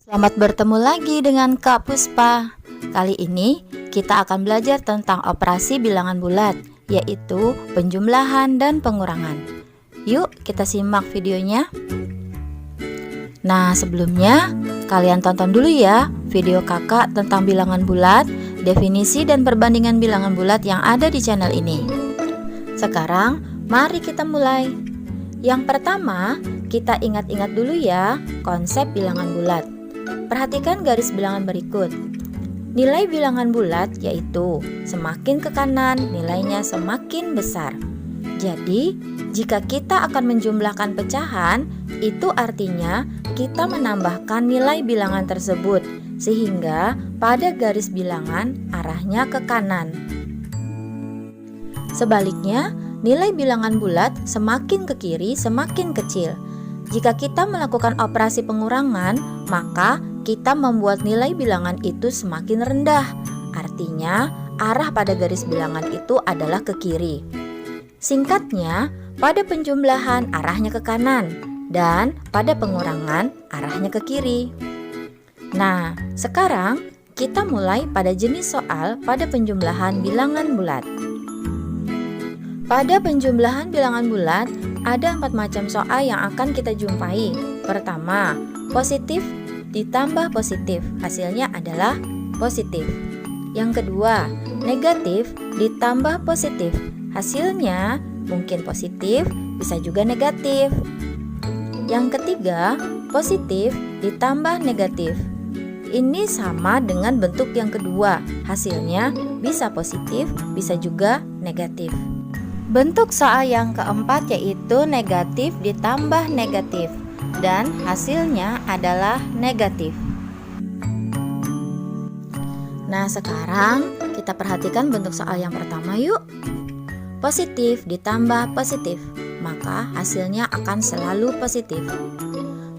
Selamat bertemu lagi dengan Kak Puspa. Kali ini kita akan belajar tentang operasi bilangan bulat, yaitu penjumlahan dan pengurangan. Yuk kita simak videonya. Nah, sebelumnya kalian tonton dulu ya video kakak tentang bilangan bulat, definisi dan perbandingan bilangan bulat yang ada di channel ini. Sekarang mari kita mulai. Yang pertama, kita ingat-ingat dulu ya konsep bilangan bulat. Perhatikan garis bilangan berikut. Nilai bilangan bulat yaitu semakin ke kanan nilainya semakin besar. Jadi, jika kita akan menjumlahkan pecahan, itu artinya kita menambahkan nilai bilangan tersebut, sehingga pada garis bilangan arahnya ke kanan. Sebaliknya, nilai bilangan bulat semakin ke kiri semakin kecil. Jika kita melakukan operasi pengurangan, maka kita membuat nilai bilangan itu semakin rendah. Artinya, arah pada garis bilangan itu adalah ke kiri. Singkatnya, pada penjumlahan arahnya ke kanan dan pada pengurangan arahnya ke kiri. Nah, sekarang kita mulai pada jenis soal pada penjumlahan bilangan bulat. Pada penjumlahan bilangan bulat, ada 4 macam soal yang akan kita jumpai. Pertama, positif ditambah positif, hasilnya adalah positif. Yang kedua, negatif ditambah positif, hasilnya mungkin positif, bisa juga negatif. Yang ketiga, positif ditambah negatif. Ini sama dengan bentuk yang kedua, hasilnya bisa positif, bisa juga negatif. Bentuk soal yang keempat yaitu negatif ditambah negatif, dan hasilnya adalah negatif. Nah, sekarang kita perhatikan bentuk soal yang pertama yuk. Positif ditambah positif, maka hasilnya akan selalu positif.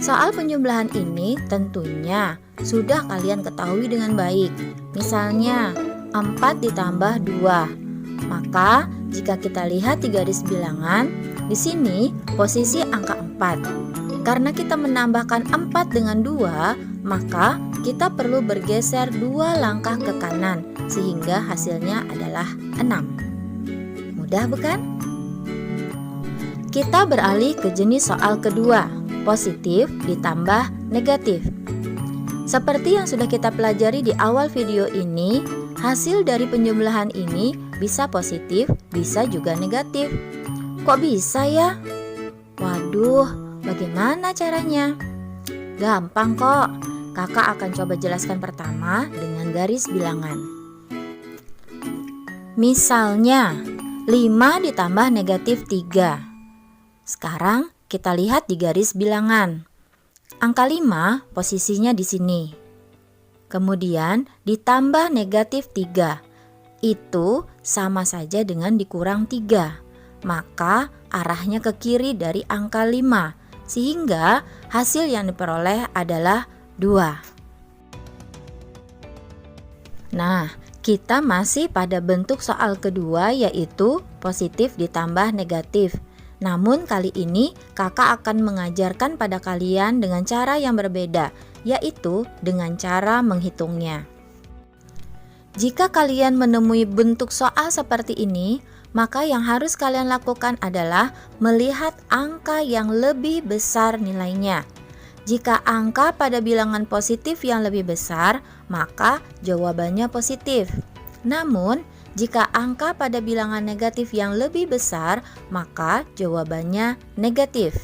Soal penjumlahan ini tentunya sudah kalian ketahui dengan baik. Misalnya 4 ditambah 2. Maka jika kita lihat di garis bilangan, di sini posisi angka 4. Karena kita menambahkan 4 dengan 2, maka kita perlu bergeser 2 langkah ke kanan, sehingga hasilnya adalah 6. Mudah bukan? Kita beralih ke jenis soal kedua, positif ditambah negatif. Seperti yang sudah kita pelajari di awal video ini, hasil dari penjumlahan ini bisa positif, bisa juga negatif. Kok bisa ya? Waduh, bagaimana caranya? Gampang kok. Kakak akan coba jelaskan pertama dengan garis bilangan. Misalnya, 5 ditambah negatif 3. Sekarang kita lihat di garis bilangan. Angka 5 posisinya di sini. Kemudian ditambah negatif 3. Itu sama saja dengan dikurang 3. Maka arahnya ke kiri dari angka 5. Sehingga hasil yang diperoleh adalah 2. Nah, kita masih pada bentuk soal kedua yaitu positif ditambah negatif. Namun kali ini kakak akan mengajarkan pada kalian dengan cara yang berbeda, yaitu dengan cara menghitungnya. Jika kalian menemui bentuk soal seperti ini, maka yang harus kalian lakukan adalah melihat angka yang lebih besar nilainya. Jika angka pada bilangan positif yang lebih besar, maka jawabannya positif. Namun, jika angka pada bilangan negatif yang lebih besar, maka jawabannya negatif.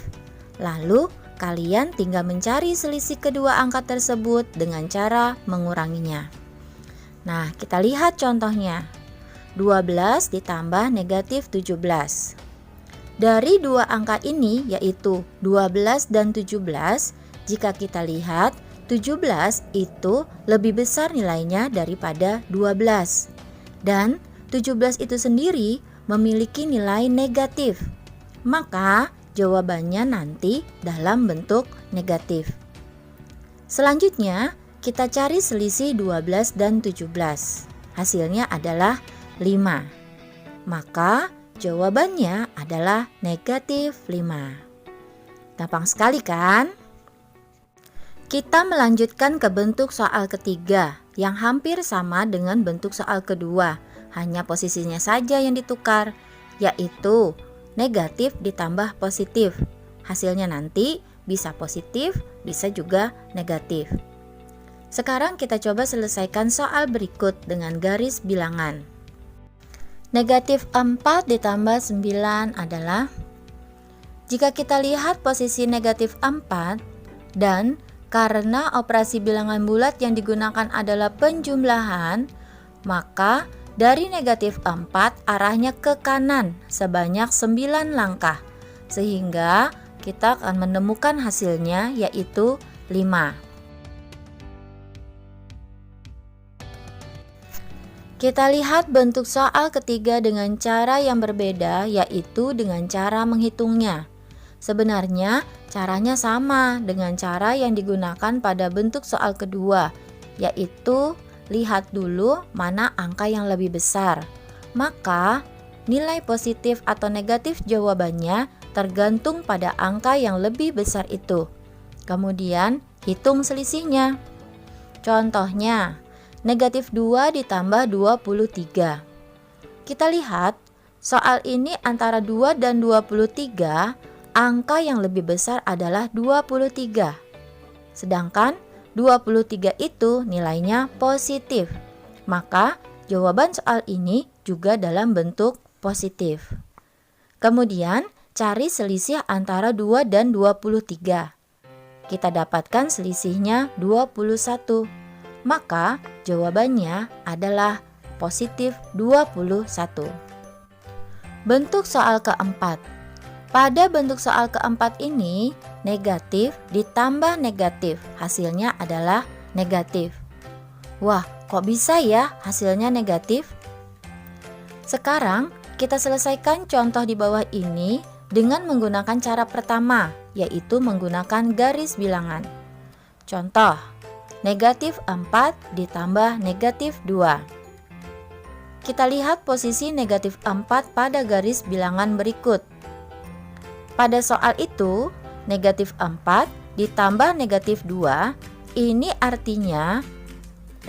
Lalu, kalian tinggal mencari selisih kedua angka tersebut dengan cara menguranginya. Nah, kita lihat contohnya. 12 ditambah negatif 17. Dari dua angka ini yaitu 12 dan 17, jika kita lihat 17 itu lebih besar nilainya daripada 12. Dan 17 itu sendiri memiliki nilai negatif. Maka jawabannya nanti dalam bentuk negatif. Selanjutnya, kita cari selisih 12 dan 17. Hasilnya adalah 5. Maka jawabannya adalah negatif 5. Gampang sekali kan? Kita melanjutkan ke bentuk soal ketiga yang hampir sama dengan bentuk soal kedua, hanya posisinya saja yang ditukar, yaitu negatif ditambah positif. Hasilnya nanti bisa positif, bisa juga negatif. Sekarang kita coba selesaikan soal berikut dengan garis bilangan. Negatif 4 ditambah 9 adalah, jika kita lihat posisi negatif 4 dan karena operasi bilangan bulat yang digunakan adalah penjumlahan, maka dari negatif 4 arahnya ke kanan sebanyak 9 langkah, sehingga kita akan menemukan hasilnya yaitu 5. Kita lihat bentuk soal ketiga dengan cara yang berbeda, yaitu dengan cara menghitungnya. Sebenarnya caranya sama dengan cara yang digunakan pada bentuk soal kedua, yaitu lihat dulu mana angka yang lebih besar. Maka nilai positif atau negatif jawabannya tergantung pada angka yang lebih besar itu. Kemudian hitung selisihnya. Contohnya, negatif 2 ditambah 23. Kita lihat soal ini antara 2 dan 23. Angka yang lebih besar adalah 23. Sedangkan 23 itu nilainya positif. Maka jawaban soal ini juga dalam bentuk positif. Kemudian cari selisih antara 2 dan 23. Kita dapatkan selisihnya 21. Maka jawabannya adalah positif 21. Bentuk soal keempat. Pada bentuk soal keempat ini, negatif ditambah negatif, hasilnya adalah negatif. Wah, kok bisa ya hasilnya negatif? Sekarang kita selesaikan contoh di bawah ini dengan menggunakan cara pertama, yaitu menggunakan garis bilangan. Contoh, negatif 4 ditambah negatif 2. Kita lihat posisi negatif 4 pada garis bilangan berikut. Pada soal itu, negatif 4 ditambah negatif 2, ini artinya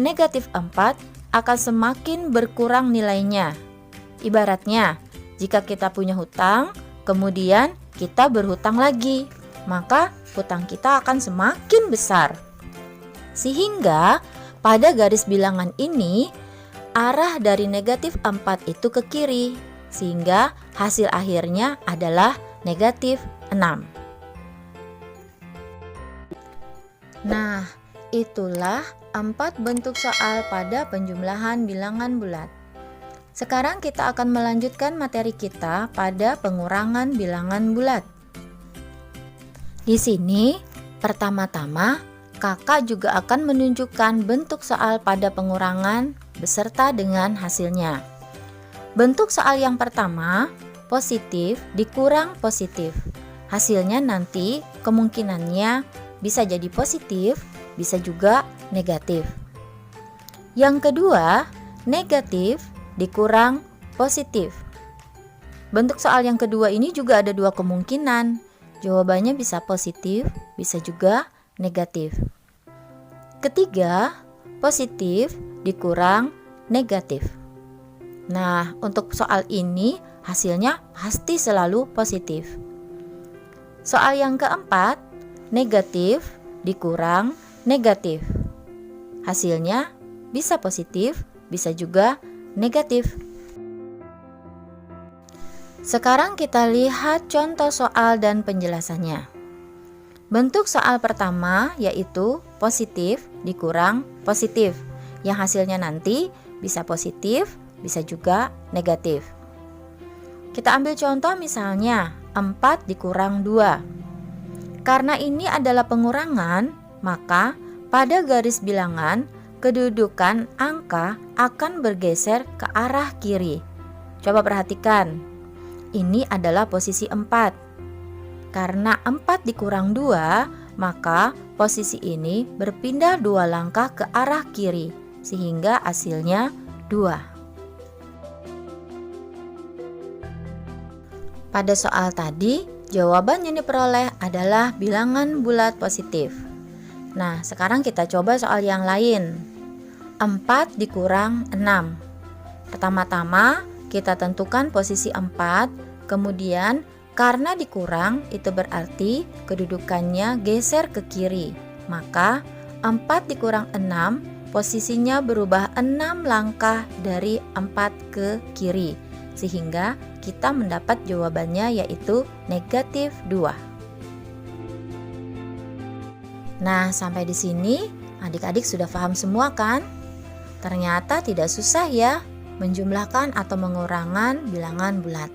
negatif 4 akan semakin berkurang nilainya. Ibaratnya, jika kita punya hutang, kemudian kita berhutang lagi, maka hutang kita akan semakin besar. Sehingga pada garis bilangan ini, arah dari negatif 4 itu ke kiri, sehingga hasil akhirnya adalah negatif 6. Nah, itulah 4 bentuk soal pada penjumlahan bilangan bulat. Sekarang kita akan melanjutkan materi kita pada pengurangan bilangan bulat. Di sini, pertama-tama kakak juga akan menunjukkan bentuk soal pada pengurangan beserta dengan hasilnya. Bentuk soal yang pertama, positif dikurang positif. Hasilnya nanti kemungkinannya bisa jadi positif, bisa juga negatif. Yang kedua, negatif dikurang positif. Bentuk soal yang kedua ini juga ada dua kemungkinan. Jawabannya bisa positif, bisa juga negatif. Ketiga, positif dikurang negatif. Nah, untuk soal ini hasilnya pasti selalu positif. Soal yang keempat, negatif dikurang negatif. Hasilnya bisa positif, bisa juga negatif. Sekarang kita lihat contoh soal dan penjelasannya. Bentuk soal pertama yaitu positif dikurang positif, yang hasilnya nanti bisa positif, bisa juga negatif. Kita ambil contoh misalnya 4 dikurang 2. Karena ini adalah pengurangan, maka pada garis bilangan kedudukan angka akan bergeser ke arah kiri. Coba perhatikan, ini adalah posisi 4. Karena 4 dikurang 2, maka posisi ini berpindah 2 langkah ke arah kiri, sehingga hasilnya 2. Pada soal tadi, jawaban yang diperoleh adalah bilangan bulat positif. Nah, sekarang kita coba soal yang lain. 4 dikurang 6. Pertama-tama kita tentukan posisi 4, kemudian karena dikurang itu berarti kedudukannya geser ke kiri. Maka 4 dikurang 6 posisinya berubah 6 langkah dari 4 ke kiri. Sehingga kita mendapat jawabannya yaitu negatif 2. Nah, sampai di sini adik-adik sudah paham semua kan? Ternyata tidak susah ya menjumlahkan atau mengurangan bilangan bulat.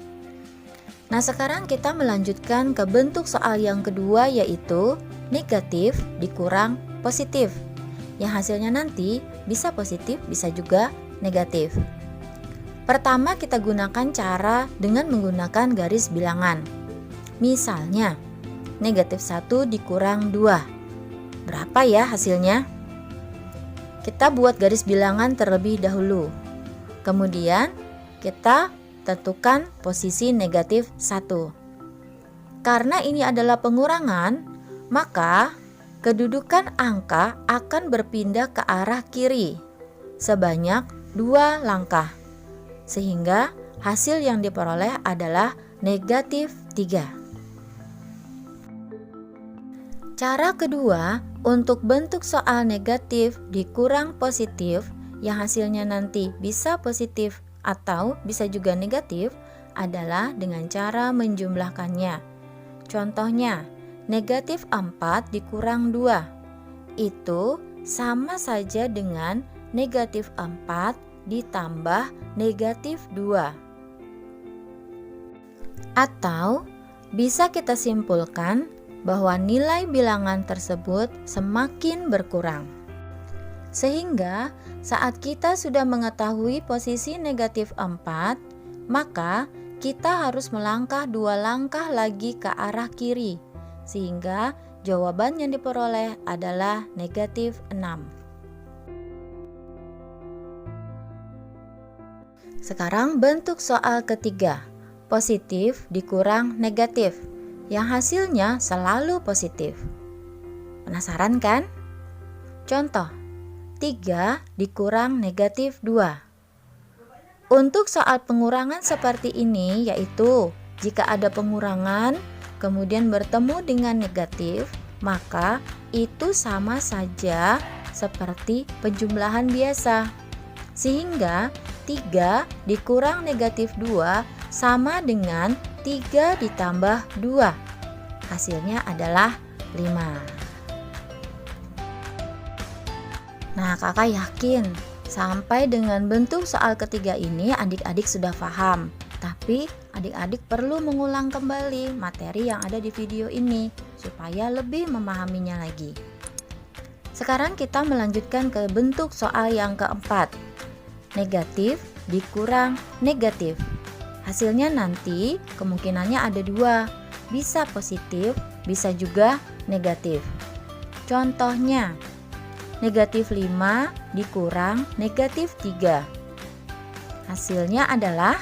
Nah, sekarang kita melanjutkan ke bentuk soal yang kedua yaitu negatif dikurang positif. Yang hasilnya nanti bisa positif, bisa juga negatif. Pertama kita gunakan cara dengan menggunakan garis bilangan. Misalnya, negatif 1 dikurang 2. Berapa ya hasilnya? Kita buat garis bilangan terlebih dahulu. Kemudian kita tentukan posisi negatif 1. Karena ini adalah pengurangan, maka kedudukan angka akan berpindah ke arah kiri sebanyak 2 langkah. Sehingga hasil yang diperoleh adalah negatif 3. Cara kedua, untuk bentuk soal negatif dikurang positif yang hasilnya nanti bisa positif atau bisa juga negatif adalah dengan cara menjumlahkannya. Contohnya, negatif 4 dikurang 2. Itu sama saja dengan negatif 4 ditambah negatif 2. Atau bisa kita simpulkan bahwa nilai bilangan tersebut semakin berkurang. Sehingga saat kita sudah mengetahui posisi negatif 4, maka kita harus melangkah 2 langkah lagi ke arah kiri. Sehingga jawaban yang diperoleh adalah negatif 6. Sekarang bentuk soal ketiga, positif dikurang negatif, yang hasilnya selalu positif. Penasaran kan? Contoh, 3 dikurang negatif 2. Untuk soal pengurangan seperti ini yaitu jika ada pengurangan kemudian bertemu dengan negatif, maka itu sama saja seperti penjumlahan biasa. Sehingga 3 dikurang negatif 2 sama dengan 3 ditambah 2. Hasilnya adalah 5. Nah, kakak yakin sampai dengan bentuk soal ketiga ini adik-adik sudah paham. Tapi adik-adik perlu mengulang kembali materi yang ada di video ini supaya lebih memahaminya lagi. Sekarang kita melanjutkan ke bentuk soal yang keempat. Negatif dikurang negatif. Hasilnya nanti kemungkinannya ada 2, bisa positif, bisa juga negatif. Contohnya, negatif 5 dikurang negatif 3. Hasilnya adalah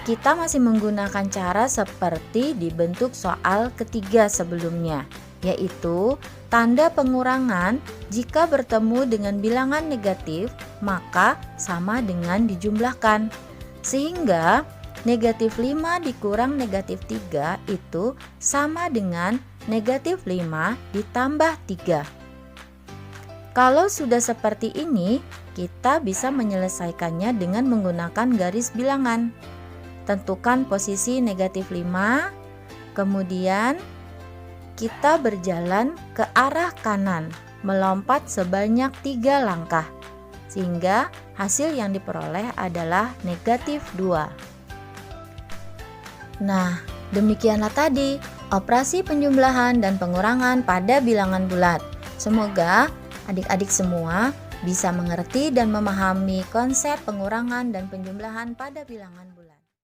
kita masih menggunakan cara seperti di bentuk soal ketiga sebelumnya, yaitu tanda pengurangan jika bertemu dengan bilangan negatif maka sama dengan dijumlahkan. Sehingga negatif 5 dikurang negatif 3 itu sama dengan negatif 5 ditambah 3. Kalau sudah seperti ini, kita bisa menyelesaikannya dengan menggunakan garis bilangan. Tentukan posisi negatif 5, kemudian kita berjalan ke arah kanan, melompat sebanyak 3 langkah. Sehingga hasil yang diperoleh adalah negatif 2. Nah, demikianlah tadi operasi penjumlahan dan pengurangan pada bilangan bulat. Semoga adik-adik semua bisa mengerti dan memahami konsep pengurangan dan penjumlahan pada bilangan bulat.